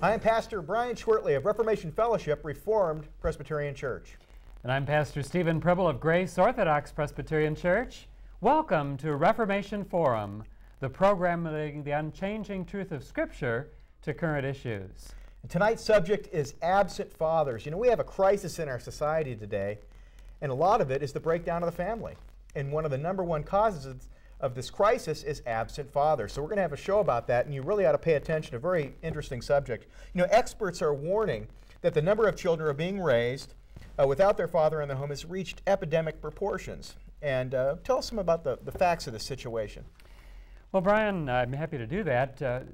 Hi, I'm Pastor Brian Schwertley of Reformation Fellowship Reformed Presbyterian Church. And I'm Pastor Stephen Pribble of Grace Orthodox Presbyterian Church. Welcome to Reformation Forum, the program relating the unchanging truth of Scripture to current issues. And tonight's subject is absent fathers. You know, we have a crisis in our society today, and a lot of it is the breakdown of the family. And one of the number one causes of this crisis is absent fathers. So we're going to have a show about that, and you really ought to pay attention. A very interesting subject. You know, experts are warning that the number of children are being raised without their father in the home has reached epidemic proportions. And tell us some about the facts of the situation. Well, Brian, I'm happy to do that.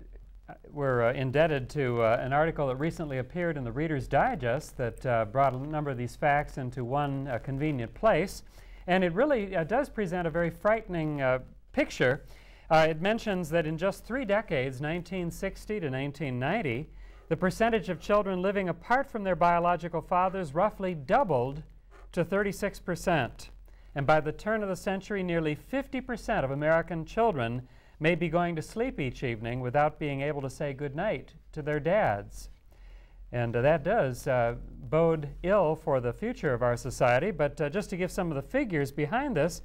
We're indebted to an article that recently appeared in the Reader's Digest that brought a number of these facts into one convenient place. And it really does present a very frightening picture. It mentions that in just 3 decades, 1960 to 1990, the percentage of children living apart from their biological fathers roughly doubled to 36%. And by the turn of the century, nearly 50% of American children may be going to sleep each evening without being able to say goodnight to their dads. And that does bode ill for the future of our society. But just to give some of the figures behind this,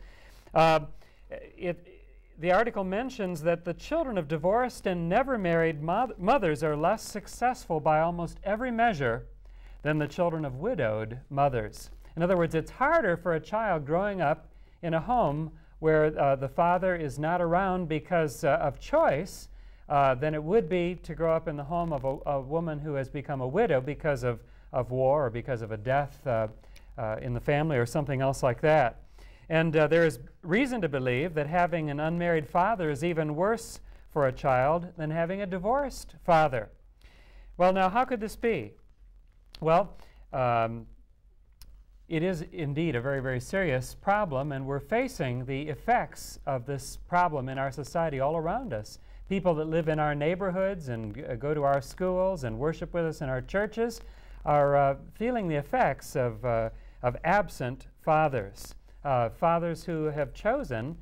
the article mentions that the children of divorced and never married mothers are less successful by almost every measure than the children of widowed mothers. In other words, it's harder for a child growing up in a home where the father is not around because of choice than it would be to grow up in the home of a woman who has become a widow because of war or because of a death in the family or something else like that. And there is reason to believe that having an unmarried father is even worse for a child than having a divorced father. Well, now, how could this be? Well, it is indeed a very, very serious problem, and we're facing the effects of this problem in our society all around us. People that live in our neighborhoods and go to our schools and worship with us in our churches are feeling the effects of absent fathers. Fathers who have chosen,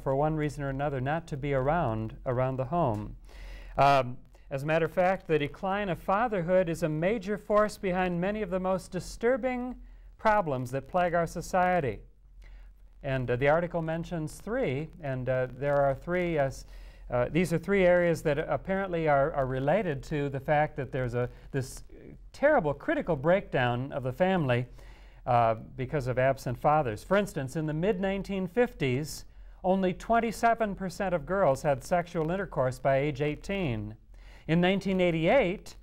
for one reason or another, not to be around the home. As a matter of fact, the decline of fatherhood is a major force behind many of the most disturbing problems that plague our society. And the article mentions 3, and there are 3. These are 3 areas that apparently are related to the fact that there's this terrible critical breakdown of the family because of absent fathers. For instance, in the mid-1950s, only 27% of girls had sexual intercourse by age 18. In 1988,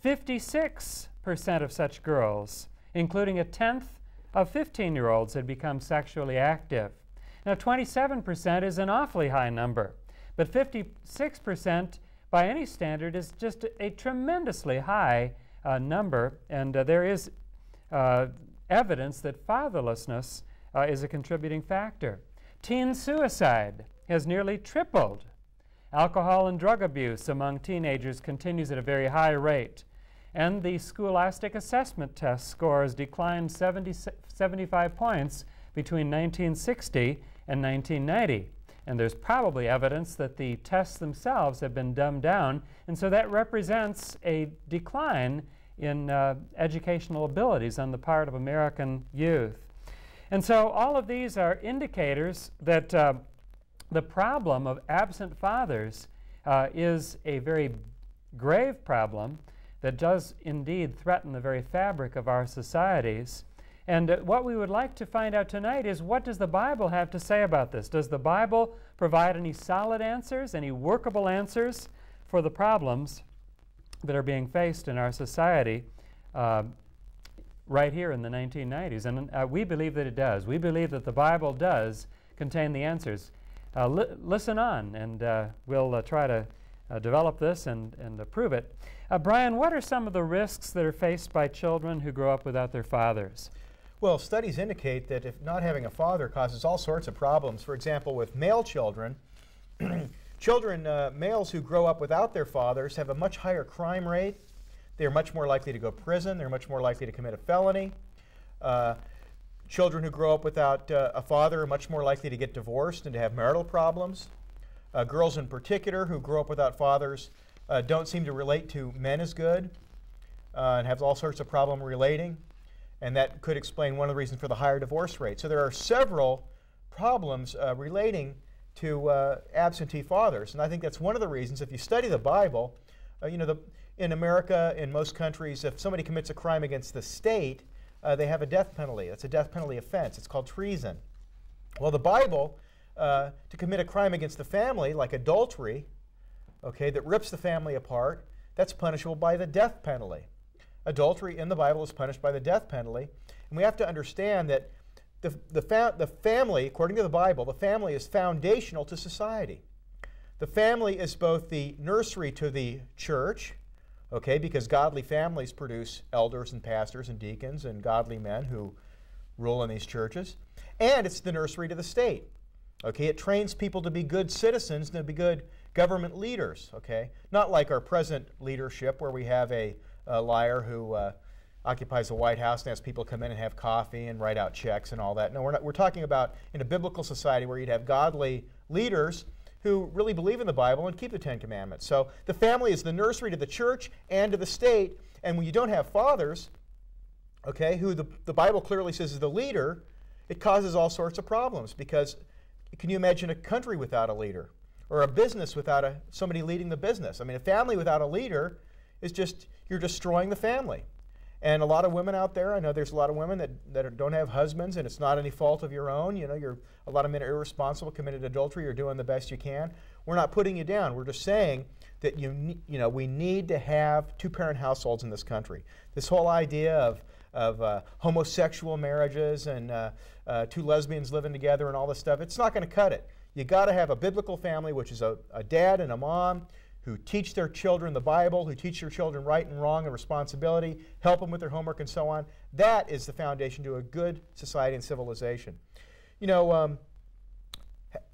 56% of such girls, including 1/10 of 15-year-olds, had become sexually active. Now, 27% is an awfully high number, but 56% by any standard is just a tremendously high number, and there is evidence that fatherlessness is a contributing factor. Teen suicide has nearly tripled. Alcohol and drug abuse among teenagers continues at a very high rate. And the Scholastic Assessment Test scores declined 75 points between 1960 and 1990. And there's probably evidence that the tests themselves have been dumbed down, and so that represents a decline in educational abilities on the part of American youth. And so all of these are indicators that the problem of absent fathers is a very grave problem that does indeed threaten the very fabric of our societies. And what we would like to find out tonight is, what does the Bible have to say about this? Does the Bible provide any solid answers, any workable answers for the problems that are being faced in our society right here in the 1990s? And we believe that it does. We believe that the Bible does contain the answers. Listen on, and we'll try to develop this and prove it. Brian, what are some of the risks that are faced by children who grow up without their fathers? Well, studies indicate that if not having a father causes all sorts of problems. For example, with male children, males who grow up without their fathers have a much higher crime rate. They're much more likely to go to prison. They're much more likely to commit a felony. Children who grow up without a father are much more likely to get divorced and to have marital problems. Girls in particular who grow up without fathers don't seem to relate to men as good and have all sorts of problem relating. And that could explain one of the reasons for the higher divorce rate. So there are several problems relating to absentee fathers. And I think that's one of the reasons, if you study the Bible, in America, in most countries, if somebody commits a crime against the state, they have a death penalty. It's a death penalty offense. It's called treason. Well, the Bible, to commit a crime against the family, like adultery, okay, that rips the family apart, that's punishable by the death penalty. Adultery in the Bible is punished by the death penalty. And we have to understand that the family, according to the Bible, the family is foundational to society. The family is both the nursery to the church, okay, because godly families produce elders and pastors and deacons and godly men who rule in these churches. And it's the nursery to the state. Okay, it trains people to be good citizens and to be good government leaders, okay? Not like our present leadership where we have a liar who occupies the White House and has people come in and have coffee and write out checks and all that. No, we're talking about in a biblical society where you'd have godly leaders who really believe in the Bible and keep the Ten Commandments. So the family is the nursery to the church and to the state, and when you don't have fathers, okay, who the Bible clearly says is the leader, it causes all sorts of problems, because can you imagine a country without a leader? Or a business without somebody leading the business? I mean, a family without a leader is just, you're destroying the family. And a lot of women out there, I know there's a lot of women that don't have husbands, and it's not any fault of your own. You know, a lot of men are irresponsible, committed adultery, you're doing the best you can. We're not putting you down. We're just saying that we need to have two-parent households in this country. This whole idea of homosexual marriages and two lesbians living together and all this stuff, it's not going to cut it. You got to have a biblical family, which is a dad and a mom who teach their children the Bible, who teach their children right and wrong and responsibility, help them with their homework and so on. That is the foundation to a good society and civilization. You know,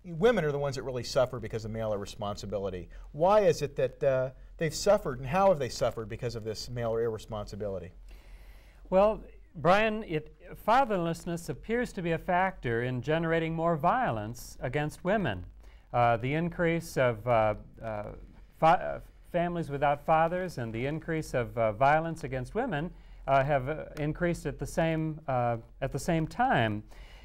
women are the ones that really suffer because of male irresponsibility. Why is it that they've suffered, and how have they suffered because of this male irresponsibility? Well, Brian, fatherlessness appears to be a factor in generating more violence against women. The increase of families without fathers and the increase of violence against women have increased at the same time.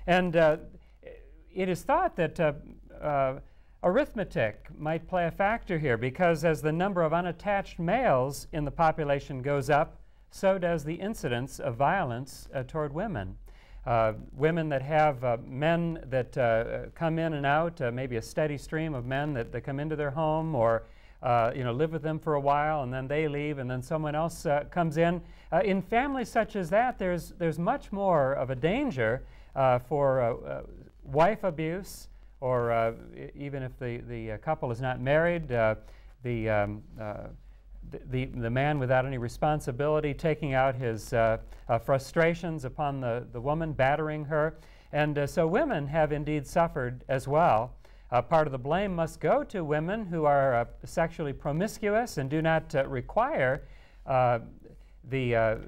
And it is thought that arithmetic might play a factor here, because as the number of unattached males in the population goes up, so does the incidence of violence toward women. Women that have men that come in and out, maybe a steady stream of men that come into their home, or live with them for a while and then they leave and then someone else comes in. In families such as that, there's much more of a danger for wife abuse, or even if the couple is not married, the man without any responsibility taking out his frustrations upon the woman, battering her. And so women have indeed suffered as well. Part of the blame must go to women who are sexually promiscuous and do not require the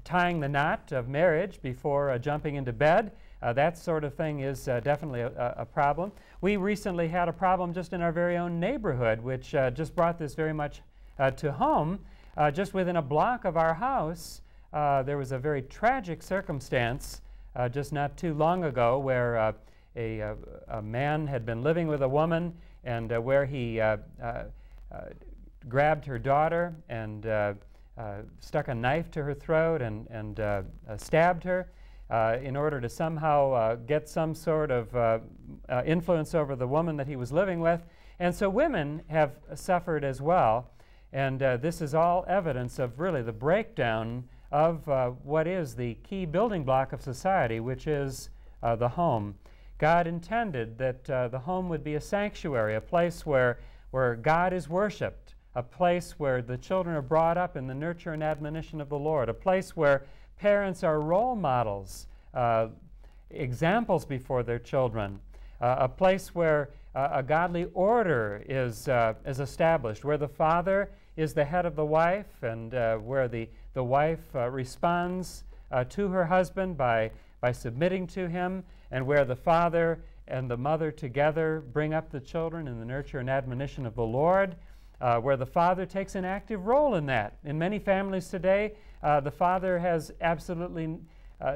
tying the knot of marriage before jumping into bed. That sort of thing is definitely a problem. We recently had a problem just in our very own neighborhood, which just brought this very much to home. Just within a block of our house, there was a very tragic circumstance just not too long ago where a man had been living with a woman, and where he grabbed her daughter and stuck a knife to her throat and stabbed her in order to somehow get some sort of influence over the woman that he was living with. And so women have suffered as well. And this is all evidence of really the breakdown of what is the key building block of society, which is the home. God intended that the home would be a sanctuary, a place where God is worshipped, a place where the children are brought up in the nurture and admonition of the Lord, a place where parents are role models, examples before their children, a place where a godly order is established, where the father is the head of the wife, and where the wife responds to her husband by submitting to him, and where the father and the mother together bring up the children in the nurture and admonition of the Lord. where the father takes an active role in that. In many families today, the father has absolutely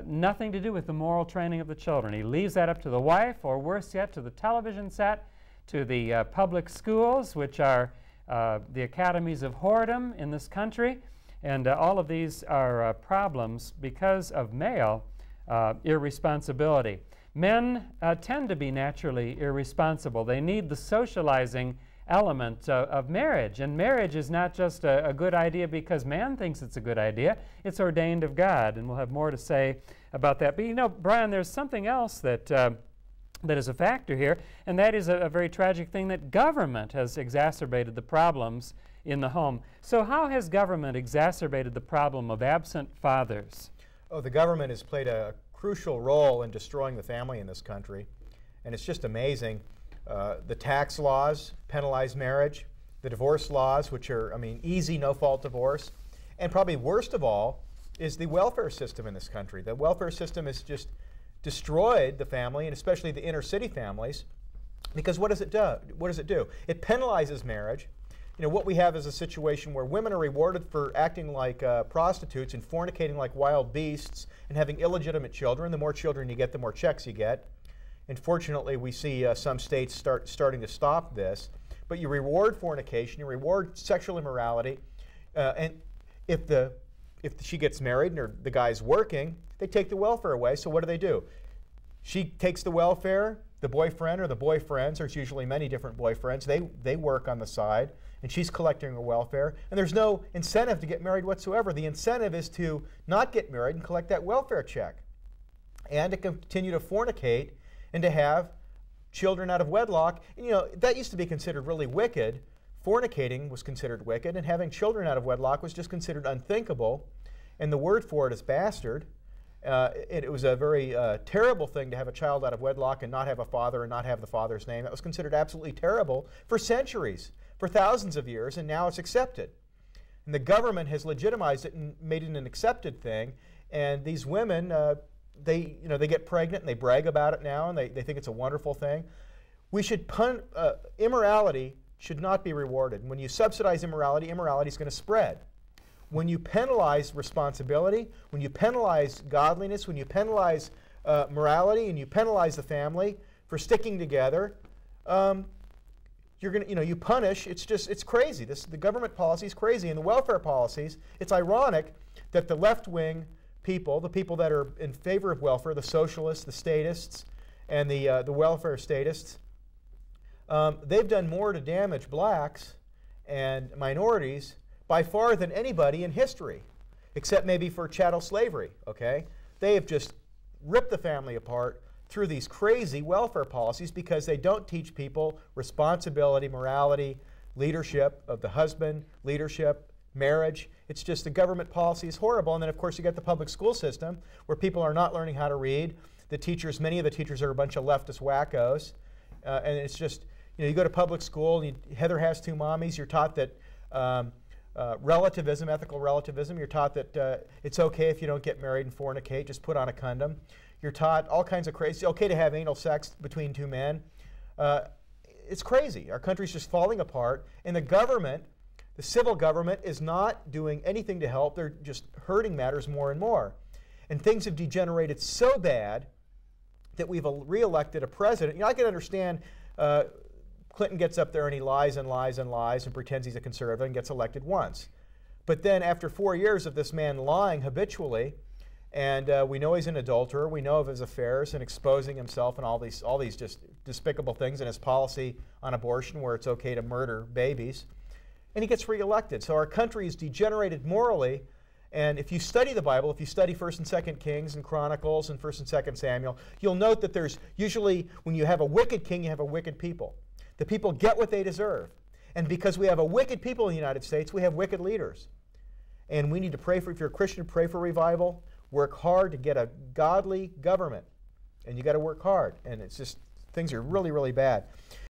nothing to do with the moral training of the children. He leaves that up to the wife, or worse yet, to the television set, to the public schools, which are the academies of whoredom in this country. And all of these are problems because of male irresponsibility. Men tend to be naturally irresponsible. They need the socializing element of marriage. And marriage is not just a good idea because man thinks it's a good idea. It's ordained of God. And we'll have more to say about that. But you know, Brian, there's something else that is a factor here, and that is a very tragic thing, that government has exacerbated the problems in the home. So how has government exacerbated the problem of absent fathers? Oh, the government has played a crucial role in destroying the family in this country, and it's just amazing. The tax laws penalize marriage, the divorce laws, which are, I mean, easy, no-fault divorce, and probably worst of all is the welfare system in this country. The welfare system has just destroyed the family, and especially the inner-city families, because what does it do? What does it do? It penalizes marriage. You know, what we have is a situation where women are rewarded for acting like prostitutes and fornicating like wild beasts and having illegitimate children. The more children you get, the more checks you get. And fortunately, we see some states starting to stop this. But you reward fornication, you reward sexual immorality, and if she gets married and the guy's working, they take the welfare away. So what do? She takes the welfare, the boyfriend or the boyfriends, there's usually many different boyfriends, they work on the side, and she's collecting her welfare, and there's no incentive to get married whatsoever. The incentive is to not get married and collect that welfare check, and to continue to fornicate and to have children out of wedlock. And, you know, that used to be considered really wicked. Fornicating was considered wicked, and having children out of wedlock was just considered unthinkable, and the word for it is bastard. It was a very terrible thing to have a child out of wedlock and not have a father and not have the father's name. That was considered absolutely terrible for centuries, for thousands of years, and now it's accepted. And the government has legitimized it and made it an accepted thing. And these women, they get pregnant and they brag about it now, and they think it's a wonderful thing. We should immorality should not be rewarded. When you subsidize immorality, immorality is going to spread. When you penalize responsibility, when you penalize godliness, when you penalize morality, and you penalize the family for sticking together, you're going to, you punish. It's crazy. The government policy is crazy, and the welfare policies. It's ironic that the left-wing people, the people that are in favor of welfare, the socialists, the statists, and the welfare statists, they've done more to damage blacks and minorities by far than anybody in history, except maybe for chattel slavery, okay? They have just ripped the family apart through these crazy welfare policies because they don't teach people responsibility, morality, leadership of the husband, leadership, marriage. It's just the government policy is horrible. And then, of course, you get the public school system where people are not learning how to read. The teachers, many of the teachers are a bunch of leftist wackos. And it's just, you go to public school, and Heather has two mommies. You're taught that relativism, ethical relativism. You're taught that it's okay if you don't get married and fornicate, just put on a condom. You're taught all kinds of crazy, it's okay to have anal sex between two men. It's crazy. Our country's just falling apart, and the government, the civil government, is not doing anything to help. They're just hurting matters more and more. And things have degenerated so bad that we've re-elected a president. I can understand Clinton gets up there and he lies and lies and lies and pretends he's a conservative and gets elected once. But then after 4 years of this man lying habitually, and we know he's an adulterer, we know of his affairs and exposing himself and all these just despicable things, and his policy on abortion where it's okay to murder babies, and he gets reelected. So our country is degenerated morally, and if you study the Bible, if you study 1st and 2nd Kings and Chronicles and 1st and 2nd Samuel, you'll note that there's usually, when you have a wicked king, you have a wicked people. The people get what they deserve. And because we have a wicked people in the United States, we have wicked leaders. And we need to pray for, if you're a Christian, pray for revival. Work hard to get a godly government. And you got to work hard. And it's just, things are really, really bad.